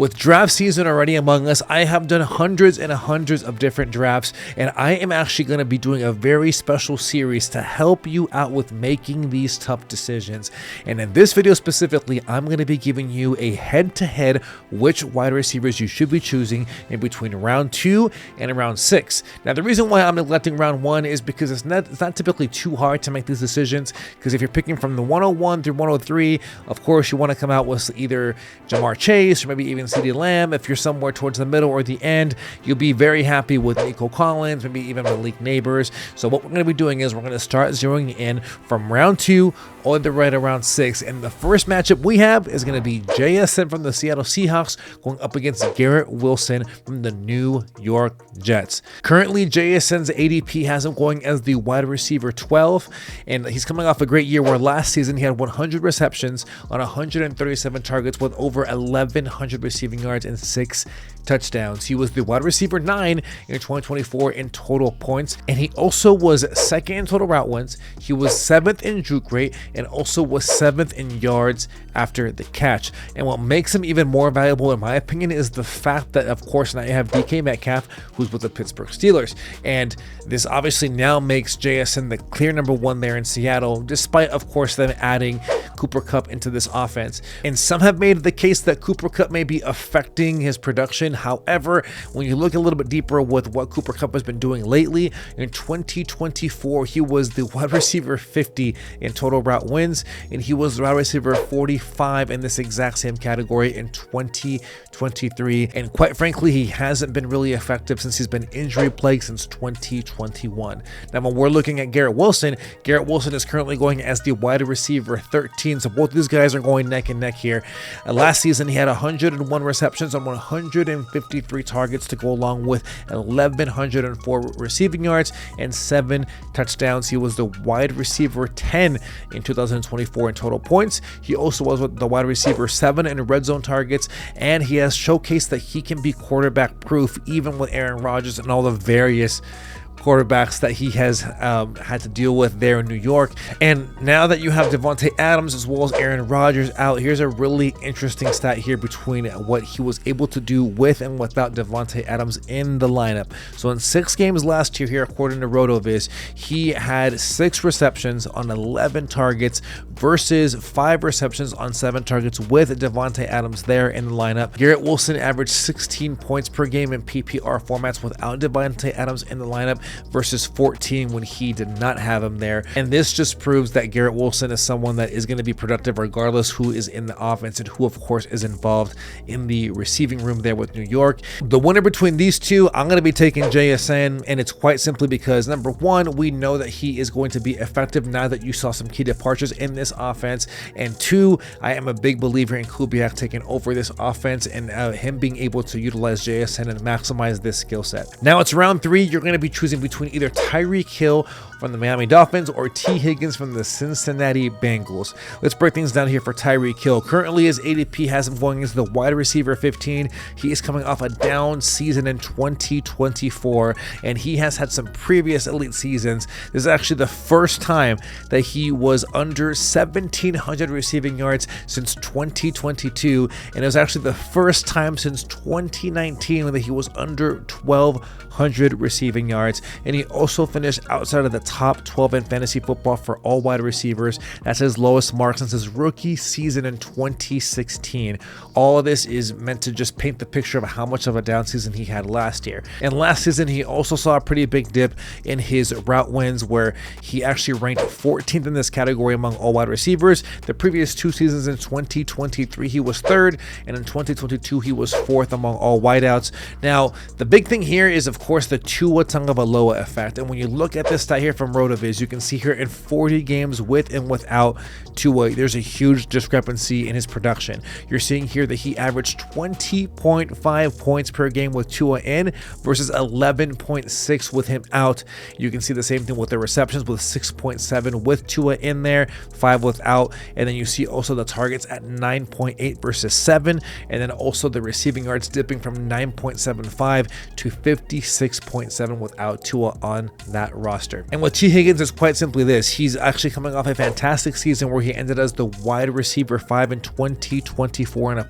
With draft season already among us, I have done hundreds and hundreds of different drafts, and I am actually going to be doing a very special series to help you out with making these tough decisions. And in this video specifically, I'm going to be giving you a head-to-head which wide receivers you should be choosing in between round 2 and round 6. Now, the reason why I'm neglecting round 1 is because it's not typically too hard to make these decisions, because if you're picking from the 101 through 103, of course, you want to come out with either Jamar Chase or maybe even CeeDee Lamb. If you're somewhere towards the middle or the end, you'll be very happy with Nico Collins, maybe even Malik Neighbors. So what we're going to be doing is we're going to start zeroing in from round 2 all the way to round 6. And the first matchup we have is going to be JSN from the Seattle Seahawks going up against Garrett Wilson from the New York Jets. Currently, JSN's ADP has him going as the wide receiver 12, and he's coming off a great year where last season he had 100 receptions on 137 targets with over 1,100 receiving yards and 6 touchdowns. He was the wide receiver 9 in 2024 in total points, and he also was 2nd in total route runs. He was 7th in juke rate and also was 7th in yards after the catch. And what makes him even more valuable, in my opinion, is the fact that, of course, now you have DK Metcalf, who's with the Pittsburgh Steelers, and this obviously now makes JSN the clear number 1 there in Seattle, despite, of course, them adding Cooper Kupp into this offense. And some have made the case that Cooper Kupp may be affecting his production. However, when you look a little bit deeper with what Cooper Kupp has been doing lately, in 2024, he was the wide receiver 50 in total route wins, and he was the wide receiver 45 in this exact same category in 2023. And quite frankly, he hasn't been really effective since he's been injury plagued since 2021. Now, when we're looking at Garrett Wilson is currently going as the wide receiver 13. So both of these guys are going neck and neck here. Last season, he had 101 receptions on 153 targets to go along with 1,104 receiving yards and 7 touchdowns. He was the wide receiver 10 in 2024 in total points. He also was the wide receiver 7 in red zone targets, and he has showcased that he can be quarterback proof even with Aaron Rodgers and all the various quarterbacks that he has had to deal with there in New York. And now that you have Davante Adams as well as Aaron Rodgers out, here's a really interesting stat here between what he was able to do with and without Davante Adams in the lineup. So in 6 games last year here, according to RotoViz, he had 6 receptions on 11 targets versus 5 receptions on 7 targets with Davante Adams there in the lineup. Garrett Wilson averaged 16 points per game in PPR formats without Davante Adams in the lineup versus 14 when he did not have him there. And this just proves that Garrett Wilson is someone that is going to be productive regardless who is in the offense and who, of course, is involved in the receiving room there with New York. The winner between these two, I'm going to be taking JSN, and it's quite simply because, number 1, we know that he is going to be effective now that you saw some key departures in this offense, and 2, I am a big believer in Kubiak taking over this offense and him being able to utilize JSN and maximize this skill set. Now it's round 3. You're going to be choosing between either Tyreek Hill from the Miami Dolphins or T. Higgins from the Cincinnati Bengals. Let's break things down here for Tyreek Hill. Currently, his ADP has him going as the wide receiver 15. He is coming off a down season in 2024, and he has had some previous elite seasons. This is actually the first time that he was under 1,700 receiving yards since 2022, and it was actually the first time since 2019 that he was under 1,200 receiving yards. And he also finished outside of the top 12 in fantasy football for all wide receivers. That's his lowest mark since his rookie season in 2016. All of this is meant to just paint the picture of how much of a down season he had last year. And last season, he also saw a pretty big dip in his route wins, where he actually ranked 14th in this category among all wide receivers. The previous 2 seasons, in 2023, he was 3rd, and in 2022, he was 4th among all wideouts. Now, the big thing here is, of course, the Tua Tagovailoa effect. And when you look at this stat here from RotoViz, you can see here in 40 games with and without Tua, there's a huge discrepancy in his production. You're seeing here that he averaged 20.5 points per game with Tua in versus 11.6 with him out. You can see the same thing with the receptions, with 6.7 with Tua in there, 5 without. And then you see also the targets at 9.8 versus 7. And then also the receiving yards dipping from 9.75 to 56.7 without Tua on that roster. And with T. Higgins, it's quite simply this. He's actually coming off a fantastic season where he ended as the wide receiver 5 in 2024 in a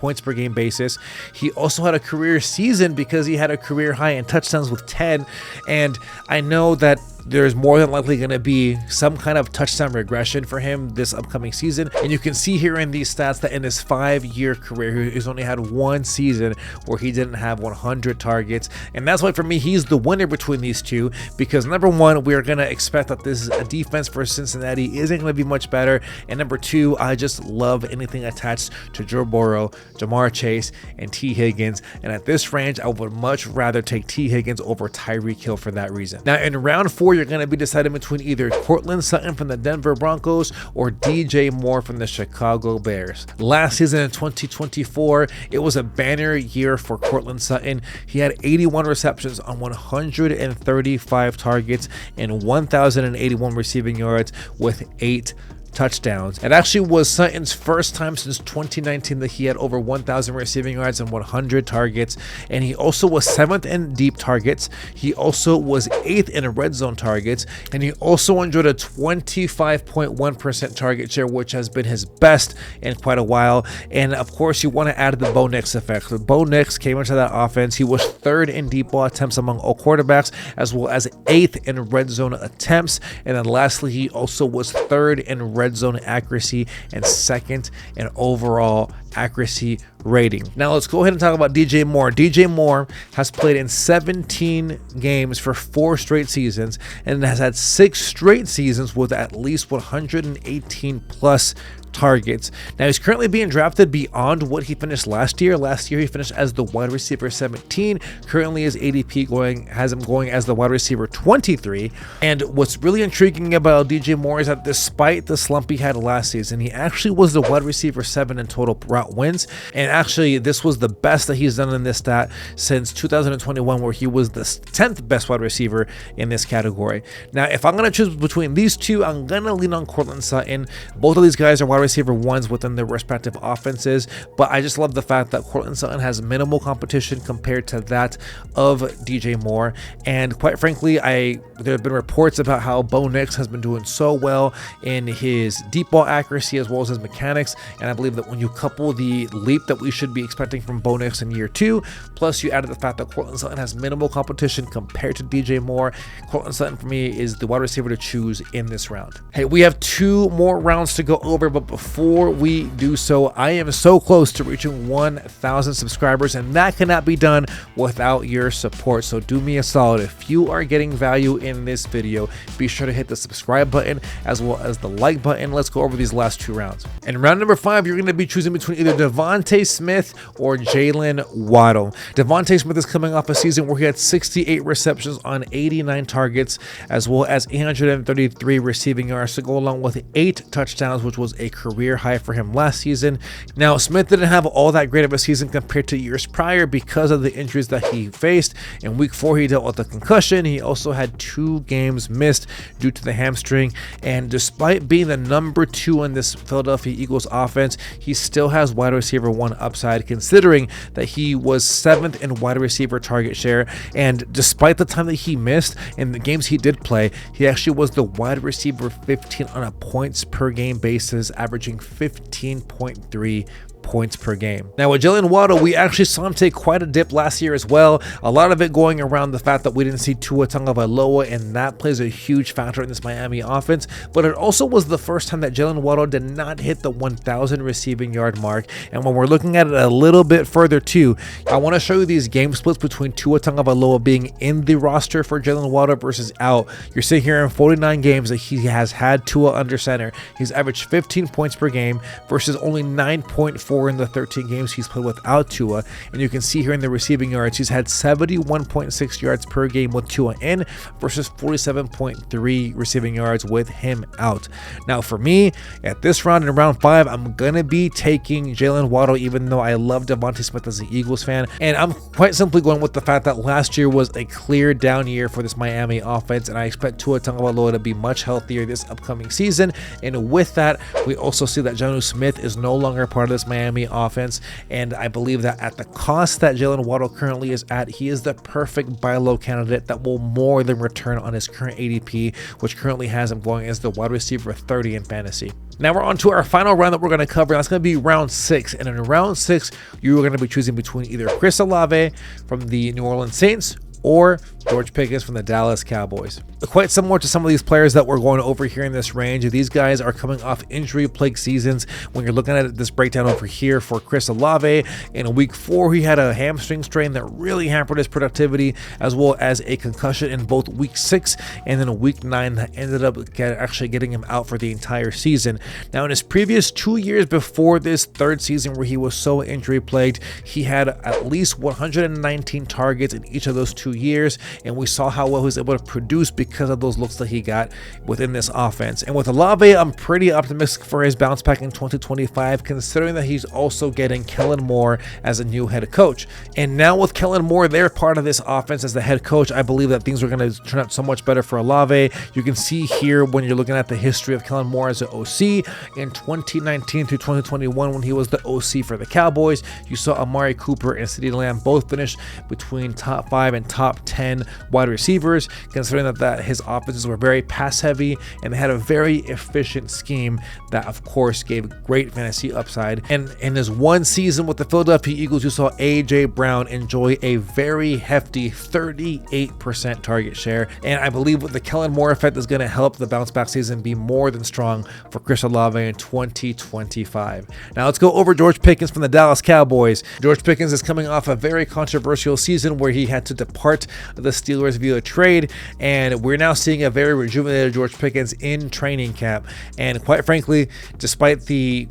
points per game basis. He also had a career season because he had a career high in touchdowns with 10. And I know that there's more than likely going to be some kind of touchdown regression for him this upcoming season. And you can see here in these stats that in his 5-year career, he's only had one season where he didn't have 100 targets. And that's why for me, he's the winner between these two, because number one, we are going to expect that this is a defense for Cincinnati isn't going to be much better. And number two, I just love anything attached to Joe Burrow, Jamar Chase, and T. Higgins. And at this range, I would much rather take T. Higgins over Tyreek Hill for that reason. Now in round 4, you're going to be deciding between either Courtland Sutton from the Denver Broncos or DJ Moore from the Chicago Bears. Last season in 2024, it was a banner year for Courtland Sutton. He had 81 receptions on 135 targets and 1,081 receiving yards with 8 touchdowns. It actually was Sutton's first time since 2019 that he had over 1,000 receiving yards and 100 targets, and he also was 7th in deep targets. He also was 8th in red zone targets, and he also enjoyed a 25.1% target share, which has been his best in quite a while. And of course, you want to add the Bo Nix effect. So Bo Nix came into that offense. He was 3rd in deep ball attempts among all quarterbacks, as well as 8th in red zone attempts. And then lastly, he also was 3rd in red zone accuracy and 2nd in overall accuracy rating. Now let's go ahead and talk about DJ Moore. DJ Moore has played in 17 games for 4 straight seasons and has had 6 straight seasons with at least 118 plus targets. Now he's currently being drafted beyond what he finished last year. Last year he finished as the wide receiver 17. Currently his ADP has him going as the wide receiver 23. And what's really intriguing about DJ Moore is that despite the slump he had last season, he actually was the wide receiver 7 in total route wins. And actually this was the best that he's done in this stat since 2021, where he was the 10th best wide receiver in this category. Now if I'm going to choose between these two, I'm going to lean on Courtland Sutton. Both of these guys are wide receiver 1s within their respective offenses, but I just love the fact that Courtland Sutton has minimal competition compared to that of DJ Moore. And quite frankly, there have been reports about how Bo Nix has been doing so well in his deep ball accuracy as well as his mechanics, and I believe that when you couple the leap that we should be expecting from Bo Nix in year 2, plus you added the fact that Courtland Sutton has minimal competition compared to DJ Moore, Courtland Sutton for me is the wide receiver to choose in this round. Hey, we have 2 more rounds to go over, but before we do so, I am so close to reaching 1,000 subscribers, and that cannot be done without your support. So do me a solid. If you are getting value in this video, be sure to hit the subscribe button as well as the like button. Let's go over these last 2 rounds. In round number 5, you're going to be choosing between either Devontae Smith or Jalen Waddle. Devontae Smith is coming off a season where he had 68 receptions on 89 targets, as well as 833 receiving yards to go along with 8 touchdowns, which was a career high for him last season. Now, Smith didn't have all that great of a season compared to years prior because of the injuries that he faced. In week 4, he dealt with a concussion. He also had 2 games missed due to the hamstring. And despite being the number 2 in this Philadelphia Eagles offense, he still has wide receiver 1 upside, considering that he was 7th in wide receiver target share. And despite the time that he missed in the games he did play, he actually was the wide receiver 15 on a points per game basis, averaging 15.3 points per game. Now with Jalen Waddle, we actually saw him take quite a dip last year as well. A lot of it going around the fact that we didn't see Tua Tagovailoa, and that plays a huge factor in this Miami offense. But it also was the first time that Jalen Waddle did not hit the 1,000 receiving yard mark. And when we're looking at it a little bit further too, I want to show you these game splits between Tua Tagovailoa being in the roster for Jalen Waddle versus out. You're seeing here in 49 games that he has had Tua under center, he's averaged 15 points per game versus only 9.4 in the 13 games he's played without Tua. And you can see here in the receiving yards, he's had 71.6 yards per game with Tua in versus 47.3 receiving yards with him out. Now for me, at this round, in round 5, I'm gonna be taking Jalen Waddle, even though I love Devontae Smith as an Eagles fan. And I'm quite simply going with the fact that last year was a clear down year for this Miami offense, and I expect Tua Tagovailoa to be much healthier this upcoming season. And with that, we also see that Jaxon Smith is no longer part of this Miami Miami offense. And I believe that at the cost that Jalen Waddle currently is at, he is the perfect buy low candidate that will more than return on his current ADP, which currently has him going as the wide receiver 30 in fantasy. Now we're on to our final round that we're going to cover. That's going to be round 6. And in round 6, you're going to be choosing between either Chris Olave from the New Orleans Saints or George Pickens from the Dallas Cowboys. Quite similar to some of these players that we're going over here in this range. These guys are coming off injury-plagued seasons. When you're looking at this breakdown over here for Chris Olave, in week 4, he had a hamstring strain that really hampered his productivity, as well as a concussion in both week 6 and then week 9 that ended up actually getting him out for the entire season. Now, in his previous 2 years before this third season where he was so injury-plagued, he had at least 119 targets in each of those 2 years, and we saw how well he was able to produce because of those looks that he got within this offense. And with Olave, I'm pretty optimistic for his bounce back in 2025, considering that he's also getting Kellen Moore as a new head coach. And now with Kellen Moore, they're part of this offense as the head coach. I believe that things are going to turn out so much better for Olave. You can see here when you're looking at the history of Kellen Moore as an OC in 2019 through 2021 when he was the OC for the Cowboys. You saw Amari Cooper and CeeDee Lamb both finish between top 5 and top 10 wide receivers, considering that his offenses were very pass heavy and they had a very efficient scheme that of course gave great fantasy upside. And in his one season with the Philadelphia Eagles, you saw AJ Brown enjoy a very hefty 38% target share, and I believe the Kellen Moore effect is going to help the bounce back season be more than strong for Chris Olave in 2025. Now let's go over George Pickens from the Dallas Cowboys. George Pickens is coming off a very controversial season where he had to depart the Steelers via trade, and we're now seeing a very rejuvenated George Pickens in training camp. And quite frankly, despite the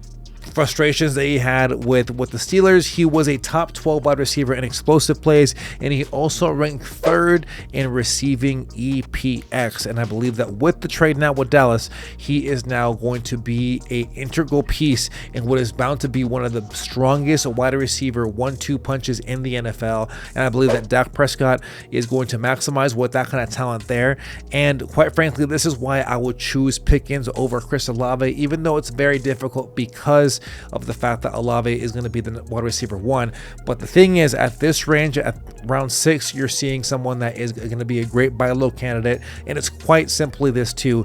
frustrations that he had with the Steelers, he was a top 12 wide receiver in explosive plays, and he also ranked 3rd in receiving EPX. And I believe that with the trade now with Dallas, he is now going to be an integral piece in what is bound to be one of the strongest wide receiver 1-2 punches in the NFL. And I believe that Dak Prescott is going to maximize with that kind of talent there. And quite frankly, this is why I would choose Pickens over Chris Olave, even though it's very difficult because of the fact that Olave is going to be the wide receiver 1. But the thing is, at this range, at round 6, you're seeing someone that is going to be a great buy low candidate, and it's quite simply this too.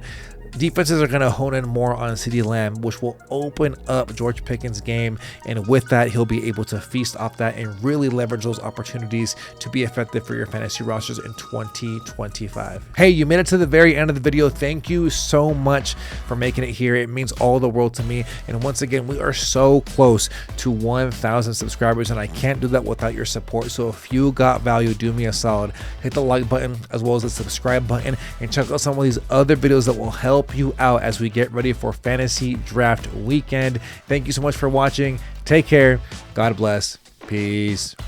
Defenses are going to hone in more on CeeDee Lamb, which will open up George Pickens' game, and with that, he'll be able to feast off that and really leverage those opportunities to be effective for your fantasy rosters in 2025. Hey, you made it to the very end of the video. Thank you so much for making it here. It means all the world to me, and once again, we are so close to 1,000 subscribers, and I can't do that without your support. So if you got value, do me a solid. Hit the like button as well as the subscribe button, and check out some of these other videos that will help you out as we get ready for fantasy draft weekend. Thank you so much for watching. Take care. God bless. Peace.